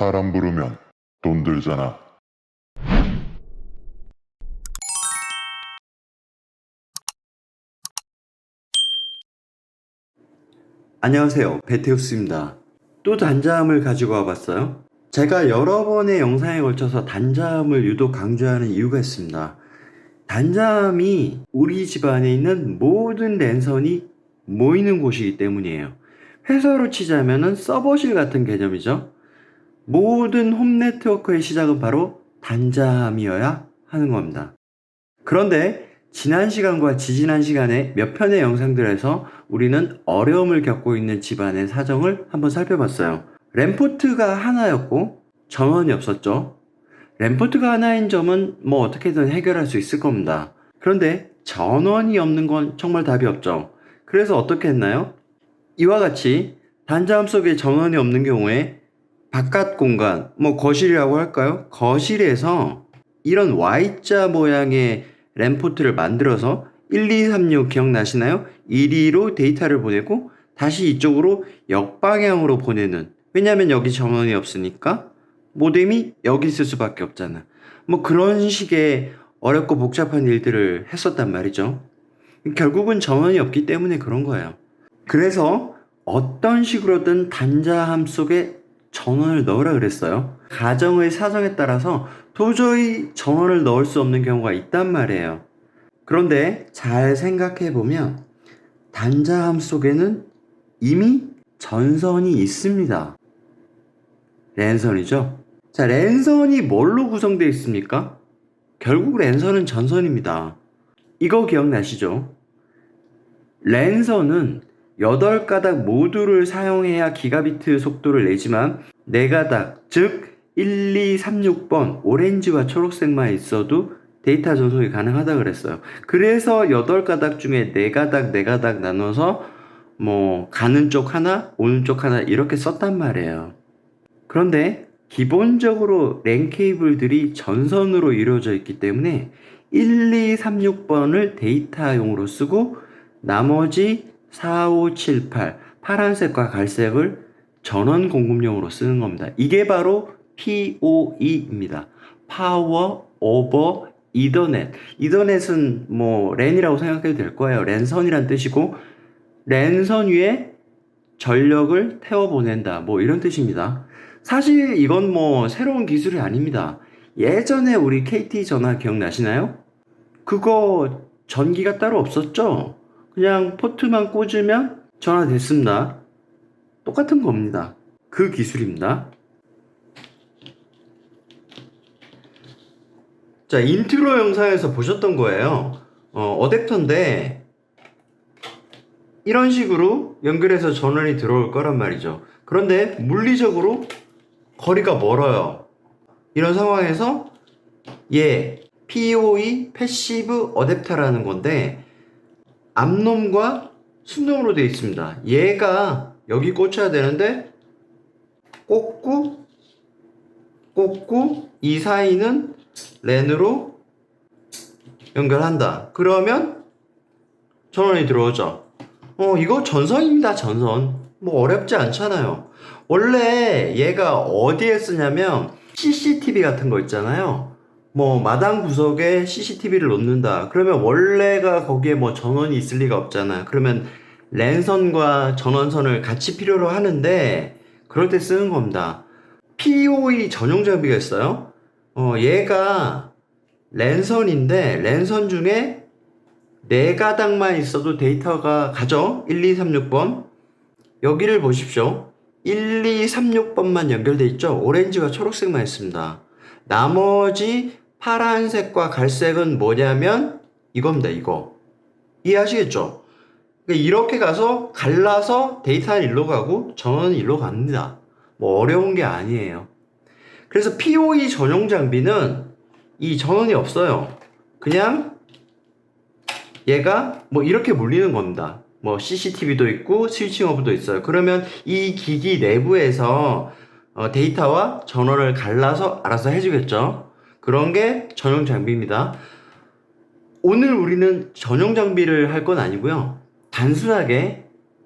사람 부르면 돈 들잖아. 안녕하세요, 베테우스입니다. 또 단자함을 가지고 와봤어요. 제가 여러 번의 영상에 걸쳐서 단자함을 유독 강조하는 이유가 있습니다. 단자함이 우리 집안에 있는 모든 랜선이 모이는 곳이기 때문이에요. 회사로 치자면은 서버실 같은 개념이죠. 모든 홈 네트워크의 시작은 바로 단자함이어야 하는 겁니다. 그런데 지난 시간과 지지난 시간에 몇 편의 영상들에서 우리는 어려움을 겪고 있는 집안의 사정을 한번 살펴봤어요. 램포트가 하나였고 전원이 없었죠. 램포트가 하나인 점은 뭐 어떻게든 해결할 수 있을 겁니다. 그런데 전원이 없는 건 정말 답이 없죠. 그래서 어떻게 했나요? 이와 같이 단자함 속에 전원이 없는 경우에 바깥 공간, 뭐 거실이라고 할까요? 거실에서 이런 Y자 모양의 램포트를 만들어서 1236 기억나시나요? 1위로 데이터를 보내고 다시 이쪽으로 역방향으로 보내는, 왜냐면 여기 전원이 없으니까 모뎀이 여기 있을 수밖에 없잖아. 뭐 그런 식의 어렵고 복잡한 일들을 했었단 말이죠. 결국은 전원이 없기 때문에 그런 거예요. 그래서 어떤 식으로든 단자함 속에 전원을 넣으라 그랬어요. 가정의 사정에 따라서 도저히 전원을 넣을 수 없는 경우가 있단 말이에요. 그런데 잘 생각해 보면 단자함 속에는 이미 전선이 있습니다. 랜선이죠. 자, 랜선이 뭘로 구성되어 있습니까? 결국 랜선은 전선입니다. 이거 기억나시죠? 랜선은 8가닥 모두를 사용해야 기가비트 속도를 내지만 4가닥, 즉 1236번 오렌지와 초록색만 있어도 데이터 전송이 가능하다 그랬어요. 그래서 8가닥 중에 4가닥, 4가닥 나눠서 뭐 가는 쪽 하나, 오는 쪽 하나 이렇게 썼단 말이에요. 그런데 기본적으로 랜 케이블들이 전선으로 이루어져 있기 때문에 1236번을 데이터용으로 쓰고 나머지 4, 5, 7, 8 파란색과 갈색을 전원 공급용으로 쓰는 겁니다. 이게 바로 PoE입니다. 파워 오버 이더넷. 이더넷은 뭐 랜이라고 생각해도 될 거예요. 랜선이란 뜻이고 랜선 위에 전력을 태워 보낸다. 뭐 이런 뜻입니다. 사실 이건 뭐 새로운 기술이 아닙니다. 예전에 우리 KT 전화 기억나시나요? 그거 전기가 따로 없었죠? 그냥 포트만 꽂으면 전화 됐습니다. 똑같은 겁니다. 그 기술입니다. 자, 인트로 영상에서 보셨던 거예요. 어댑터인데 이런 식으로 연결해서 전원이 들어올 거란 말이죠. 그런데 물리적으로 거리가 멀어요. 이런 상황에서 PoE 패시브 어댑터라는 건데 암놈과 순놈으로 되어 있습니다. 얘가 여기 꽂혀야 되는데 꽂고 이 사이는 랜으로 연결한다. 그러면 전원이 들어오죠. 이거 전선입니다. 전선. 뭐 어렵지 않잖아요. 원래 얘가 어디에 쓰냐면 CCTV 같은 거 있잖아요. 뭐 마당 구석에 CCTV를 놓는다. 그러면 원래가 거기에 뭐 전원이 있을 리가 없잖아. 그러면 랜선과 전원선을 같이 필요로 하는데 그럴 때 쓰는 겁니다. PoE 전용 장비가 있어요. 얘가 랜선인데 랜선 중에 4가닥만 있어도 데이터가 가죠. 1236번. 여기를 보십시오. 1236번만 연결돼 있죠. 오렌지와 초록색만 있습니다. 나머지 파란색과 갈색은 뭐냐면 이겁니다. 이거 이해하시겠죠? 그러니까 이렇게 가서 갈라서 데이터는 일로 가고 전원은 일로 갑니다. 뭐 어려운 게 아니에요. 그래서 PoE 전용 장비는 이 전원이 없어요. 그냥 얘가 뭐 이렇게 물리는 겁니다. 뭐 CCTV도 있고 스위칭 허브도 있어요. 그러면 이 기기 내부에서 데이터와 전원을 갈라서 알아서 해주겠죠. 그런 게 전용 장비입니다. 오늘 우리는 전용 장비를 할 건 아니고요. 단순하게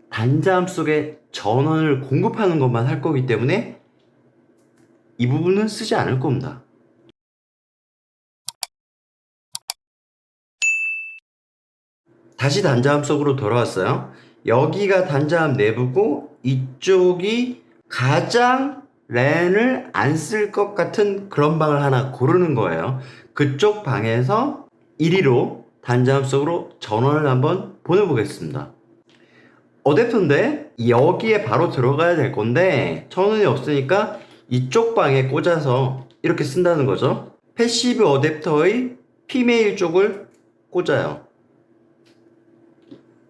단자함 속에 전원을 공급하는 것만 할 거기 때문에 이 부분은 쓰지 않을 겁니다. 다시 단자함 속으로 돌아왔어요. 여기가 단자함 내부고 이쪽이 가장 랜을 안 쓸 것 같은 그런 방을 하나 고르는 거예요. 그쪽 방에서 이리로 단자함 속으로 전원을 한번 보내보겠습니다. 어댑터인데 여기에 바로 들어가야 될 건데 전원이 없으니까 이쪽 방에 꽂아서 이렇게 쓴다는 거죠. 패시브 어댑터의 피메일 쪽을 꽂아요.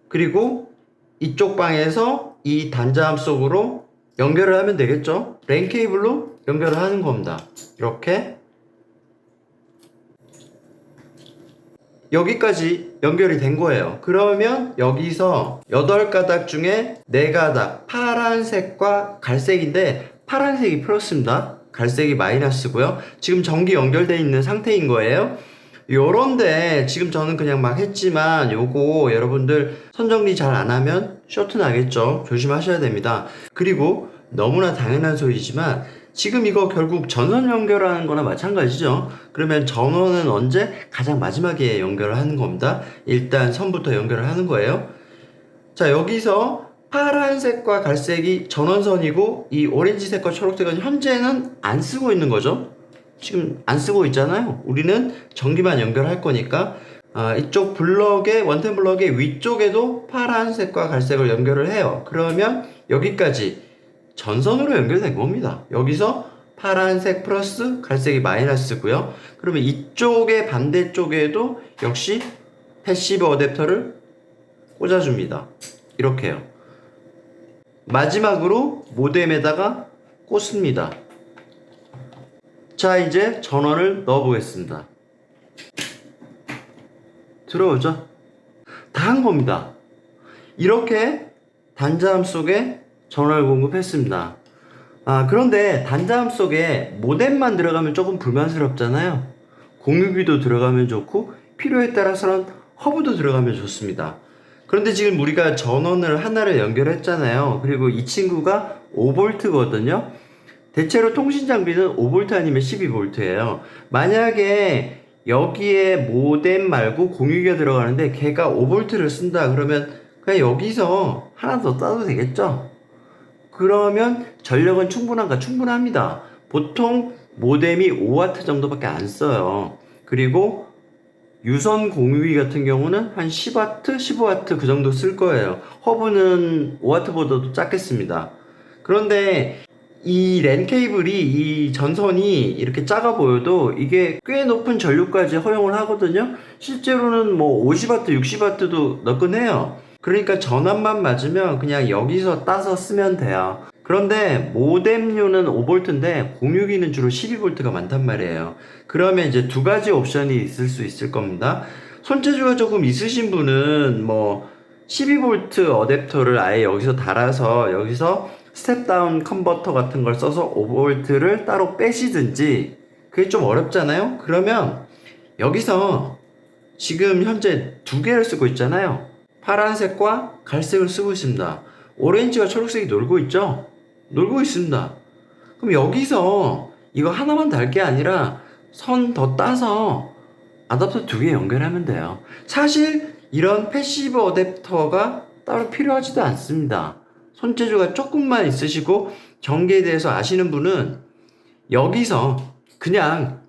그리고 이쪽 방에서 이 단자함 속으로 연결을 하면 되겠죠. 랜 케이블로 연결을 하는 겁니다. 이렇게 여기까지 연결이 된 거예요. 그러면 여기서 8가닥 중에 4가닥 파란색과 갈색인데 파란색이 플러스입니다. 갈색이 마이너스고요. 지금 전기 연결되어 있는 상태인 거예요. 요런데 지금 저는 그냥 막 했지만 요거 여러분들 선정리 잘 안 하면 쇼트 나겠죠. 조심하셔야 됩니다. 그리고 너무나 당연한 소리지만 지금 이거 결국 전원 연결하는 거나 마찬가지죠. 그러면 전원은 언제? 가장 마지막에 연결을 하는 겁니다. 일단 선부터 연결을 하는 거예요. 자, 여기서 파란색과 갈색이 전원선이고 이 오렌지색과 초록색은 현재는 안 쓰고 있는 거죠. 지금 안 쓰고 있잖아요. 우리는 전기만 연결할 거니까 이쪽 블럭의 원텐 블럭의 위쪽에도 파란색과 갈색을 연결을 해요. 그러면 여기까지 전선으로 연결된 겁니다. 여기서 파란색 플러스 갈색이 마이너스고요. 그러면 이쪽의 반대쪽에도 역시 패시브 어댑터를 꽂아줍니다. 이렇게요. 마지막으로 모뎀에다가 꽂습니다. 자, 이제 전원을 넣어 보겠습니다. 들어오죠? 다 한 겁니다. 이렇게 단자함 속에 전원을 공급했습니다. 그런데 단자함 속에 모뎀만 들어가면 조금 불만스럽잖아요. 공유기도 들어가면 좋고 필요에 따라서는 허브도 들어가면 좋습니다. 그런데 지금 우리가 전원을 하나를 연결했잖아요. 그리고 이 친구가 5V거든요. 대체로 통신 장비는 5V 아니면 12V예요. 만약에 여기에 모뎀 말고 공유기가 들어가는데 걔가 5V를 쓴다 그러면 그냥 여기서 하나 더 따도 되겠죠? 그러면 전력은 충분한가? 충분합니다. 보통 모뎀이 5W 정도밖에 안 써요. 그리고 유선 공유기 같은 경우는 한 10W, 15W 그 정도 쓸 거예요. 허브는 5W보다도 작겠습니다. 그런데 이 랜 케이블이 이 전선이 이렇게 작아 보여도 이게 꽤 높은 전류까지 허용을 하거든요. 실제로는 뭐 50W, 60W도 넣곤 해요. 그러니까 전압만 맞으면 그냥 여기서 따서 쓰면 돼요. 그런데 모뎀류는 5V인데 공유기는 주로 12V가 많단 말이에요. 그러면 이제 두 가지 옵션이 있을 수 있을 겁니다. 손재주가 조금 있으신 분은 뭐 12V 어댑터를 아예 여기서 달아서 여기서 스텝다운 컨버터 같은 걸 써서 5V를 따로 빼시든지, 그게 좀 어렵잖아요. 그러면 여기서 지금 현재 두 개를 쓰고 있잖아요. 파란색과 갈색을 쓰고 있습니다. 오렌지와 초록색이 놀고 있죠? 놀고 있습니다. 그럼 여기서 이거 하나만 달 게 아니라 선 더 따서 아답터 두 개 연결하면 돼요. 사실 이런 패시브 어댑터가 따로 필요하지도 않습니다. 손재주가 조금만 있으시고 전기에 대해서 아시는 분은 여기서 그냥,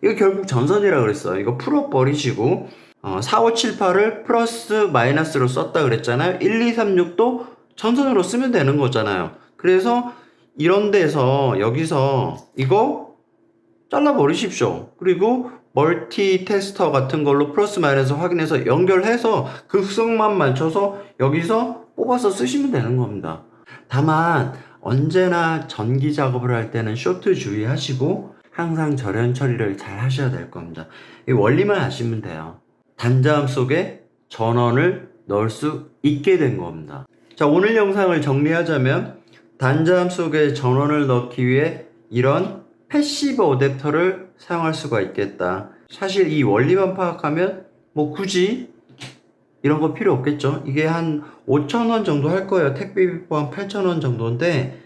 이거 결국 전선이라 그랬어요. 이거 풀어버리시고 4, 5, 7, 8을 플러스 마이너스로 썼다 그랬잖아요. 1, 2, 3, 6도 전선으로 쓰면 되는 거잖아요. 그래서 이런 데서 여기서 이거 잘라버리십시오. 그리고 멀티 테스터 같은 걸로 플러스 마이너스 확인해서 연결해서 극성만 맞춰서 여기서 뽑아서 쓰시면 되는 겁니다. 다만 언제나 전기 작업을 할 때는 쇼트 주의하시고 항상 절연 처리를 잘 하셔야 될 겁니다. 이 원리만 아시면 돼요. 단자함 속에 전원을 넣을 수 있게 된 겁니다. 자, 오늘 영상을 정리하자면 단자함 속에 전원을 넣기 위해 이런 패시브 어댑터를 사용할 수가 있겠다. 사실 이 원리만 파악하면 뭐 굳이 이런 거 필요 없겠죠. 이게 한 5,000원 정도 할 거예요. 택배비 포함 8,000원 정도인데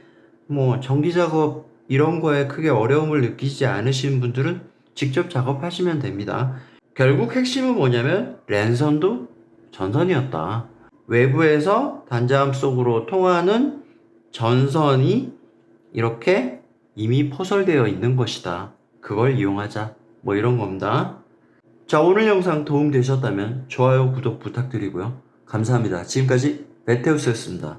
뭐 전기 작업 이런 거에 크게 어려움을 느끼지 않으시는 분들은 직접 작업하시면 됩니다. 결국 핵심은 뭐냐면 랜선도 전선이었다. 외부에서 단자함 속으로 통하는 전선이 이렇게 이미 포설되어 있는 것이다. 그걸 이용하자. 뭐 이런 겁니다. 자, 오늘 영상 도움 되셨다면 좋아요, 구독 부탁드리고요. 감사합니다. 지금까지 베테우스였습니다.